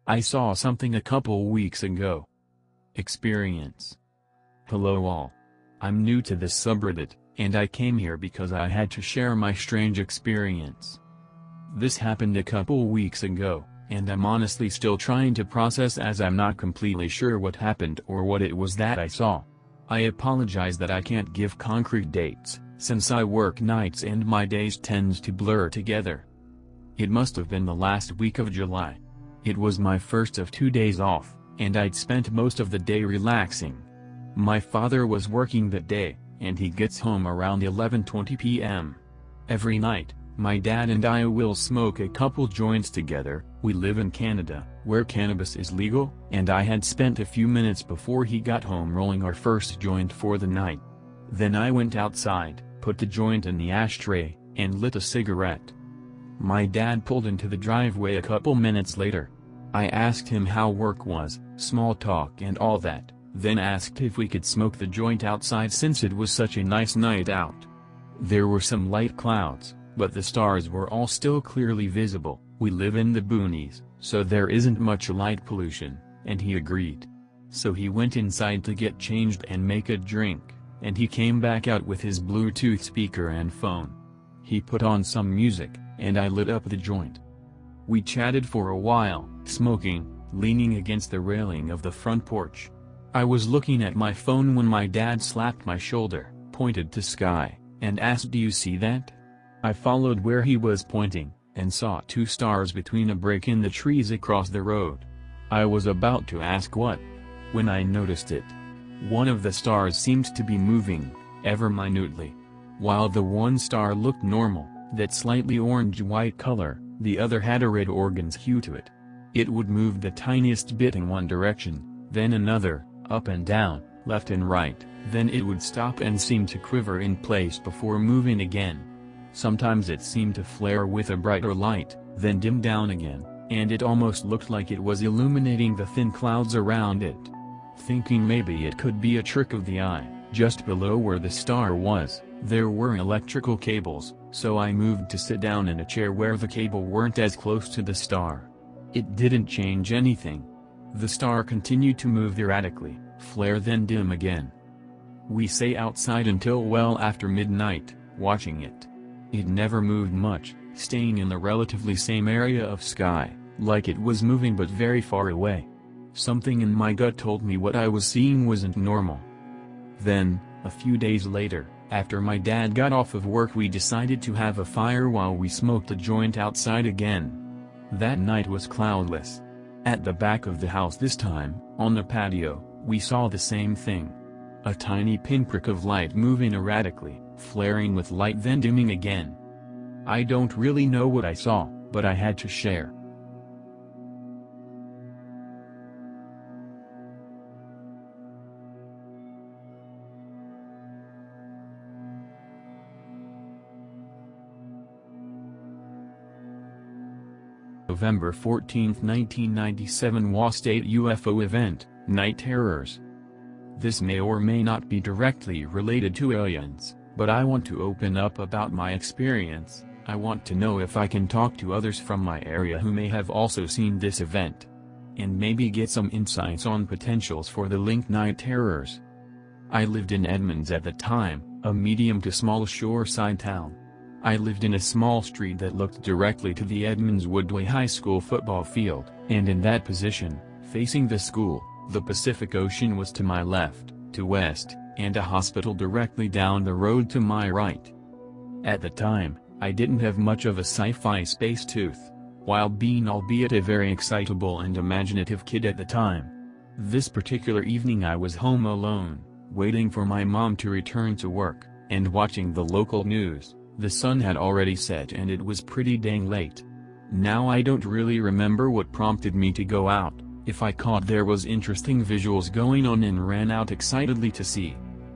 I saw something a couple weeks ago. Experience. Hello all. I'm new to this subreddit, and I came here because I had to share my strange experience. This happened a couple weeks ago, and I'm honestly still trying to process as I'm not completely sure what happened or what it was that I saw. I apologize that I can't give concrete dates, since I work nights and my days tend to blur together. It must have been the last week of July. It was my first of 2 days off, and I'd spent most of the day relaxing. My father was working that day, and he gets home around 11:20 p.m. Every night, my dad and I will smoke a couple joints together. We live in Canada, where cannabis is legal, and I had spent a few minutes before he got home rolling our first joint for the night. Then I went outside, put the joint in the ashtray, and lit a cigarette. My dad pulled into the driveway a couple minutes later. I asked him how work was, small talk and all that, then asked if we could smoke the joint outside since it was such a nice night out. There were some light clouds, but the stars were all still clearly visible. We live in the boonies, so there isn't much light pollution, and he agreed. So he went inside to get changed and make a drink, and he came back out with his Bluetooth speaker and phone. He put on some music, and I lit up the joint. We chatted for a while, smoking, leaning against the railing of the front porch. I was looking at my phone when my dad slapped my shoulder, pointed to sky, and asked, "Do you see that?" I followed where he was pointing, and saw 2 stars between a break in the trees across the road. I was about to ask what, when I noticed it. One of the stars seemed to be moving, ever minutely. While the one star looked normal, that slightly orange-white color, the other had a red orange hue to it. It would move the tiniest bit in one direction, then another, up and down, left and right, then it would stop and seem to quiver in place before moving again. Sometimes it seemed to flare with a brighter light, then dim down again, and it almost looked like it was illuminating the thin clouds around it. Thinking maybe it could be a trick of the eye, just below where the star was, there were electrical cables, so I moved to sit down in a chair where the cable weren't as close to the star. It didn't change anything. The star continued to move erratically, flare then dim again. We sat outside until well after midnight, watching it. It never moved much, staying in the relatively same area of sky, like it was moving but very far away. Something in my gut told me what I was seeing wasn't normal. Then, a few days later, after my dad got off of work, we decided to have a fire while we smoked a joint outside again. That night was cloudless. At the back of the house this time, on the patio, we saw the same thing. A tiny pinprick of light moving erratically, flaring with light then dimming again. I don't really know what I saw, but I had to share. November 14, 1997 UFO State UFO event, Night Terrors. This may or may not be directly related to aliens, but I want to open up about my experience. I want to know if I can talk to others from my area who may have also seen this event, and maybe get some insights on potentials for the linked night terrors. I lived in Edmonds at the time, a medium to small shoreside town. I lived in a small street that looked directly to the Edmonds Woodway High School football field, and in that position, facing the school, the Pacific Ocean was to my left, to west, and a hospital directly down the road to my right. At the time, I didn't have much of a sci-fi space tooth, while being albeit a very excitable and imaginative kid at the time. This particular evening I was home alone, waiting for my mom to return to work, and watching the local news. The sun had already set and it was pretty dang late. Now I don't really remember what prompted me to go out, if I caught there was interesting visuals going on and ran out excitedly to see.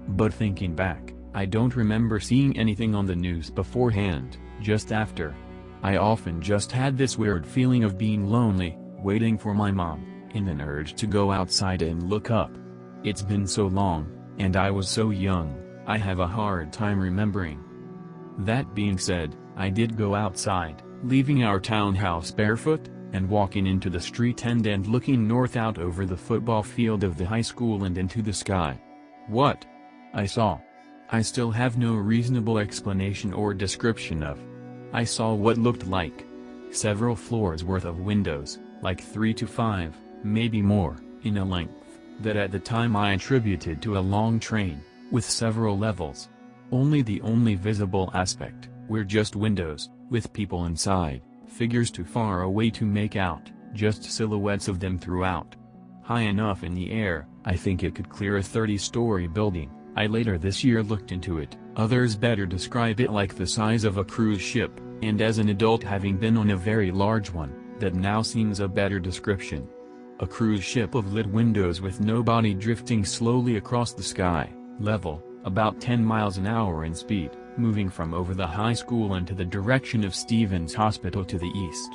But thinking back, I don't remember seeing anything on the news beforehand, just after. I often just had this weird feeling of being lonely, waiting for my mom, and an urge to go outside and look up. It's been so long, and I was so young, I have a hard time remembering. That being said, I did go outside, leaving our townhouse barefoot, and walking into the street end and looking north out over the football field of the high school and into the sky. What I saw, I still have no reasonable explanation or description of. I saw what looked like several floors worth of windows, like 3 to 5, maybe more, in a length, that at the time I attributed to a long train, with several levels. Only the only visible aspect were just windows, with people inside, figures too far away to make out, just silhouettes of them throughout. High enough in the air, I think it could clear a 30-story building. I later this year looked into it, others better describe it like the size of a cruise ship, and as an adult having been on a very large one, that now seems a better description. A cruise ship of lit windows with nobody drifting slowly across the sky, level, about 10 miles an hour in speed, moving from over the high school into the direction of Stevens Hospital to the east.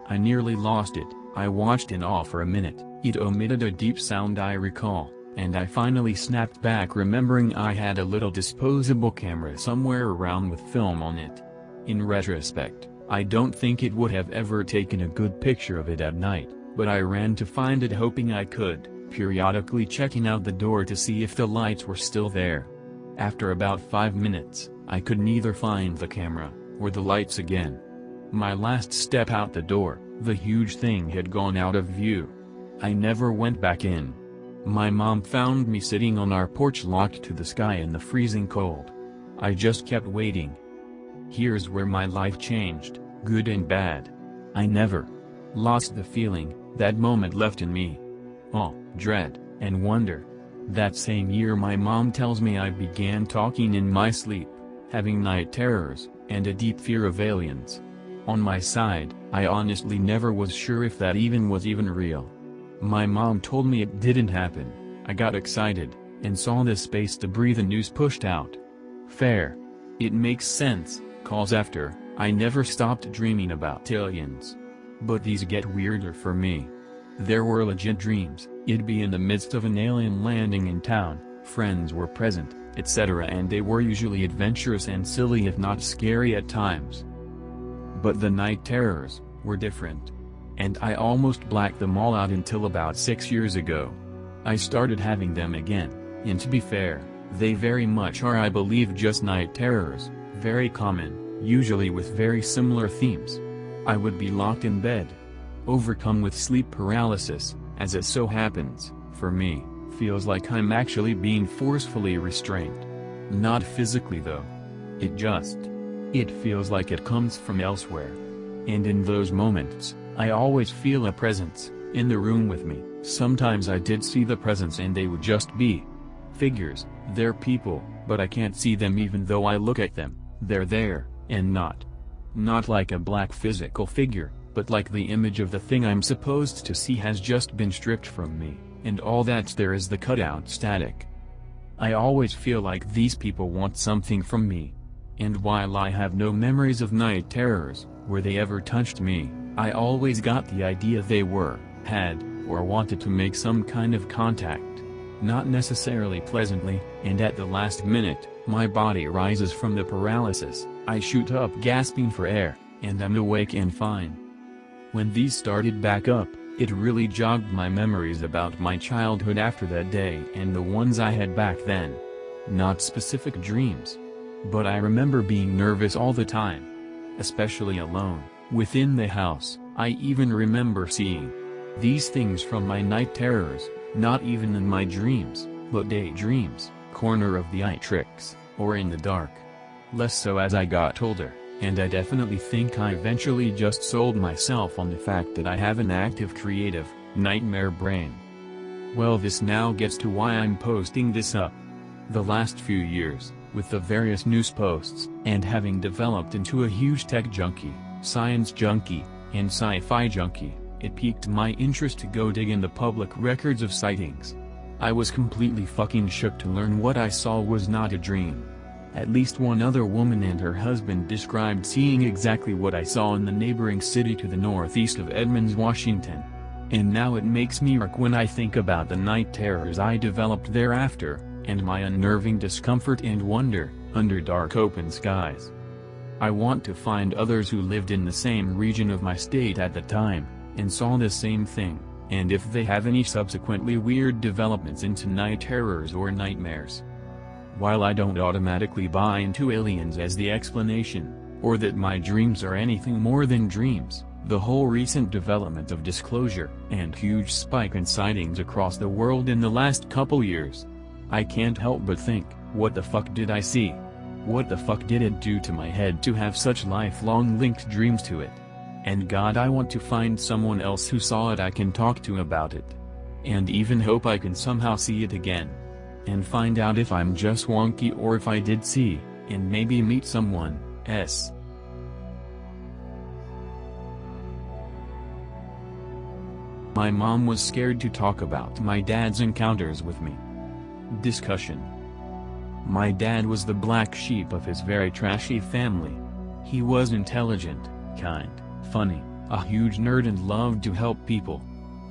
I nearly lost it. I watched in awe for a minute. It emitted a deep sound I recall, and I finally snapped back remembering I had a little disposable camera somewhere around with film on it. In retrospect, I don't think it would have ever taken a good picture of it at night, but I ran to find it hoping I could, periodically checking out the door to see if the lights were still there. After about 5 minutes, I could neither find the camera, or the lights again. My last step out the door, the huge thing had gone out of view. I never went back in. My mom found me sitting on our porch locked to the sky in the freezing cold. I just kept waiting. Here's where my life changed, good and bad. I never lost the feeling that moment left in me. Awe, dread, and wonder. That same year my mom tells me I began talking in my sleep, having night terrors, and a deep fear of aliens. On my side, I honestly never was sure if that was even real. My mom told me it didn't happen. I got excited, and saw the space debris the news pushed out. Fair. It makes sense, 'cause after, I never stopped dreaming about aliens. But these get weirder for me. There were legit dreams, it'd be in the midst of an alien landing in town, friends were present, etc., and they were usually adventurous and silly if not scary at times. But the night terrors were different. And I almost blacked them all out until about 6 years ago. I started having them again, and to be fair, they very much are, I believe, just night terrors, very common, usually with very similar themes. I would be locked in bed, overcome with sleep paralysis, as it so happens, for me, feels like I'm actually being forcefully restrained. Not physically though. It feels like it comes from elsewhere. And in those moments, I always feel a presence in the room with me. Sometimes I did see the presence and they would just be figures. They're people, but I can't see them even though I look at them. They're there, and not like a black physical figure, but like the image of the thing I'm supposed to see has just been stripped from me, and all that's there is the cutout static. I always feel like these people want something from me. And while I have no memories of night terrors, where they ever touched me, I always got the idea they had, or wanted to make some kind of contact. Not necessarily pleasantly, and at the last minute, my body rises from the paralysis, I shoot up gasping for air, and I'm awake and fine. When these started back up, it really jogged my memories about my childhood after that day and the ones I had back then. Not specific dreams. But I remember being nervous all the time. Especially alone, within the house. I even remember seeing these things from my night terrors, not even in my dreams, but daydreams, corner of the eye tricks, or in the dark. Less so as I got older, and I definitely think I eventually just sold myself on the fact that I have an active creative, nightmare brain. Well, this now gets to why I'm posting this up. The last few years, with the various news posts, and having developed into a huge tech junkie, science junkie, and sci-fi junkie, it piqued my interest to go dig in the public records of sightings. I was completely fucking shook to learn what I saw was not a dream. At least one other woman and her husband described seeing exactly what I saw in the neighboring city to the northeast of Edmonds, Washington. And now it makes me irk when I think about the night terrors I developed thereafter, and my unnerving discomfort and wonder, under dark open skies. I want to find others who lived in the same region of my state at the time, and saw the same thing, and if they have any subsequently weird developments into night terrors or nightmares. While I don't automatically buy into aliens as the explanation, or that my dreams are anything more than dreams, the whole recent development of disclosure and huge spike in sightings across the world in the last couple years, I can't help but think, what the fuck did I see? What the fuck did it do to my head to have such lifelong linked dreams to it? And God, I want to find someone else who saw it I can talk to about it. And even hope I can somehow see it again. And find out if I'm just wonky or if I did see, and maybe meet someone else. My mom was scared to talk about my dad's encounters with me. Discussion. My dad was the black sheep of his very trashy family. He was intelligent, kind, funny, a huge nerd and loved to help people.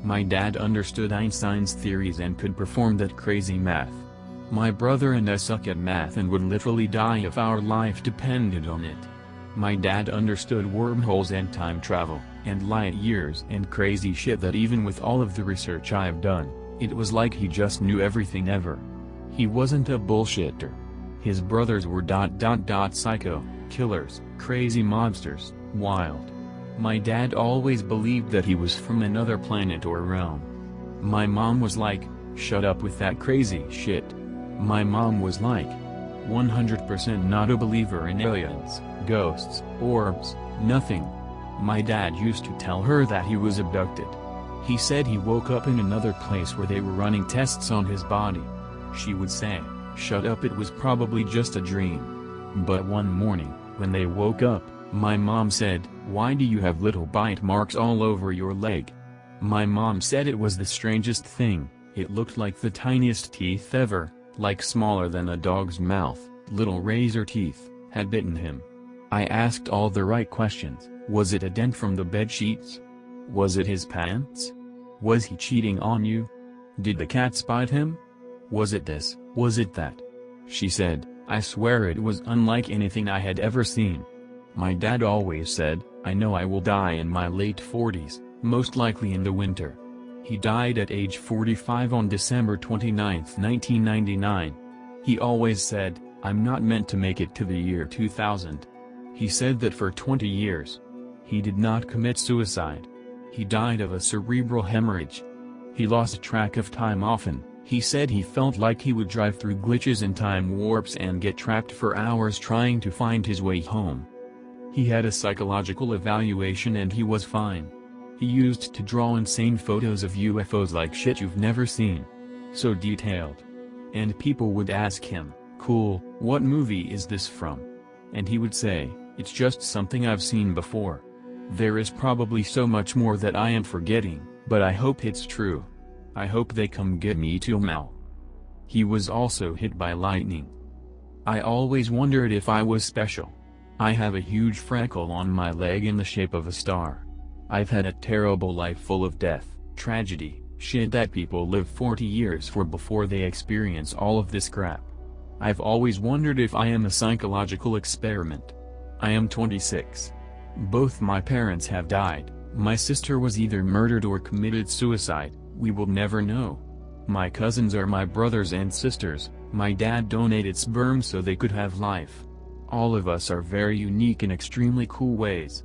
My dad understood Einstein's theories and could perform that crazy math. My brother and I suck at math and would literally die if our life depended on it. My dad understood wormholes and time travel, and light years and crazy shit that even with all of the research I've done, it was like he just knew everything ever. He wasn't a bullshitter. His brothers were psycho, killers, crazy mobsters, wild. My dad always believed that he was from another planet or realm. My mom was like, shut up with that crazy shit. My mom was like, 100% not a believer in aliens, ghosts, orbs, nothing. My dad used to tell her that he was abducted. He said he woke up in another place where they were running tests on his body. She would say, shut up, it was probably just a dream. But one morning, when they woke up, my mom said, why do you have little bite marks all over your leg? My mom said it was the strangest thing, it looked like the tiniest teeth ever, like smaller than a dog's mouth, little razor teeth, had bitten him. I asked all the right questions. Was it a dent from the bed sheets? Was it his pants? Was he cheating on you? Did the cats bite him? Was it this? Was it that? She said, I swear it was unlike anything I had ever seen. My dad always said, I know I will die in my late 40s, most likely in the winter. He died at age 45 on December 29, 1999. He always said, I'm not meant to make it to the year 2000. He said that for 20 years. He did not commit suicide. He died of a cerebral hemorrhage. He lost track of time often. He said he felt like he would drive through glitches and time warps and get trapped for hours trying to find his way home. He had a psychological evaluation and he was fine. He used to draw insane photos of UFOs like shit you've never seen. So detailed. And people would ask him, cool, what movie is this from? And he would say, it's just something I've seen before. There is probably so much more that I am forgetting, but I hope it's true. I hope they come get me too, Mal. He was also hit by lightning. I always wondered if I was special. I have a huge freckle on my leg in the shape of a star. I've had a terrible life full of death, tragedy, shit that people live 40 years for before they experience all of this crap. I've always wondered if I am a psychological experiment. I am 26. Both my parents have died. My sister was either murdered or committed suicide, we will never know. My cousins are my brothers and sisters, my dad donated sperm so they could have life. All of us are very unique in extremely cool ways.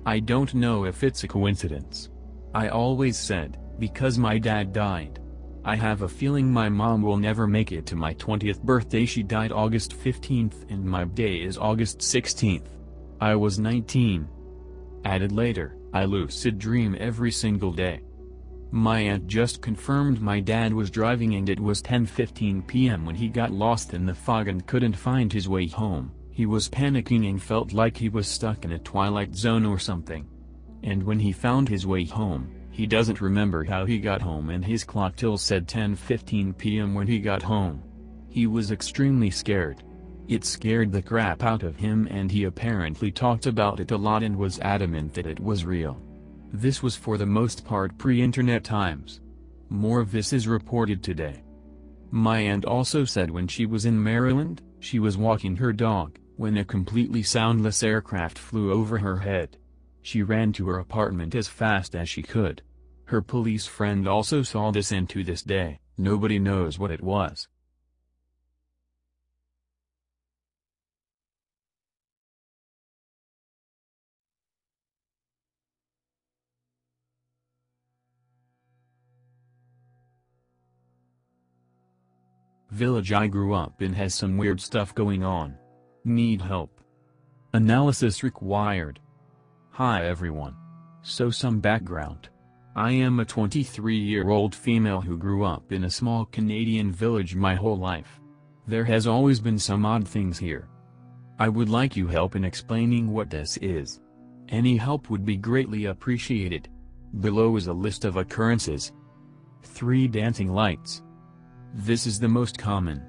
I don't know if it's a coincidence. I always said, because my dad died. I have a feeling my mom will never make it to my 20th birthday. She died August 15th and my day is August 16th. I was 19. Added later, I lucid dream every single day. My aunt just confirmed my dad was driving and it was 10:15 p.m. when he got lost in the fog and couldn't find his way home. He was panicking and felt like he was stuck in a twilight zone or something. And when he found his way home, he doesn't remember how he got home and his clock till said 10:15 p.m. when he got home. He was extremely scared. It scared the crap out of him and he apparently talked about it a lot and was adamant that it was real. This was for the most part pre-internet times. More of this is reported today. My aunt also said when she was in Maryland, she was walking her dog, when a completely soundless aircraft flew over her head. She ran to her apartment as fast as she could. Her police friend also saw this, and to this day, nobody knows what it was. Village I grew up in has some weird stuff going on. Need help. Analysis required. Hi everyone. So some background. I am a 23-year-old female who grew up in a small Canadian village my whole life. There has always been some odd things here. I would like you help in explaining what this is. Any help would be greatly appreciated. Below is a list of occurrences. 3 dancing lights. This is the most common.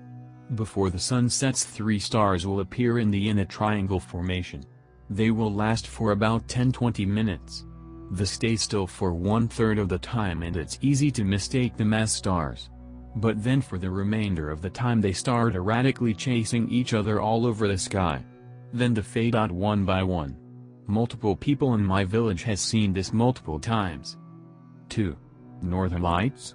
Before the sun sets, 3 stars will appear in a triangle formation. They will last for about 10-20 minutes. They stay still for 1/3 of the time, and it's easy to mistake them as stars. But then for the remainder of the time they start erratically chasing each other all over the sky. Then they fade out one by one. Multiple people in my village has seen this multiple times. 2. Northern lights.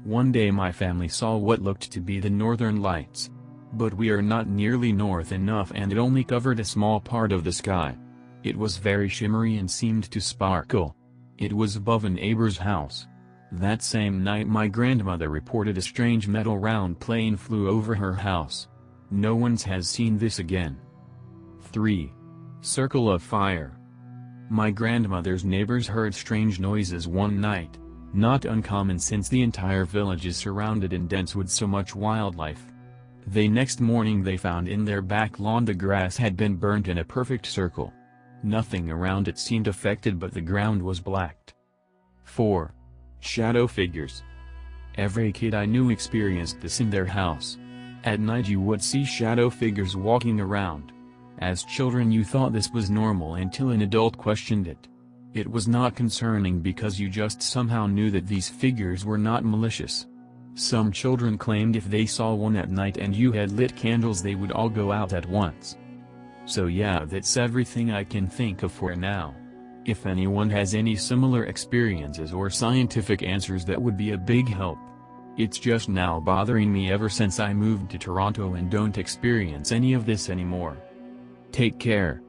One day my family saw what looked to be the northern lights. But we are not nearly north enough, and it only covered a small part of the sky. It was very shimmery and seemed to sparkle. It was above a neighbor's house. That same night my grandmother reported a strange metal round plane flew over her house. No one has seen this again. 3. Circle of fire. My grandmother's neighbors heard strange noises one night. Not uncommon since the entire village is surrounded in dense woods, so much wildlife. The next morning they found in their back lawn the grass had been burnt in a perfect circle. Nothing around it seemed affected, but the ground was blacked. 4. Shadow figures. Every kid I knew experienced this in their house. At night you would see shadow figures walking around. As children you thought this was normal until an adult questioned it. It was not concerning because you just somehow knew that these figures were not malicious. Some children claimed if they saw one at night and you had lit candles they would all go out at once. So yeah, that's everything I can think of for now. If anyone has any similar experiences or scientific answers, that would be a big help. It's just now bothering me ever since I moved to Toronto and don't experience any of this anymore. Take care.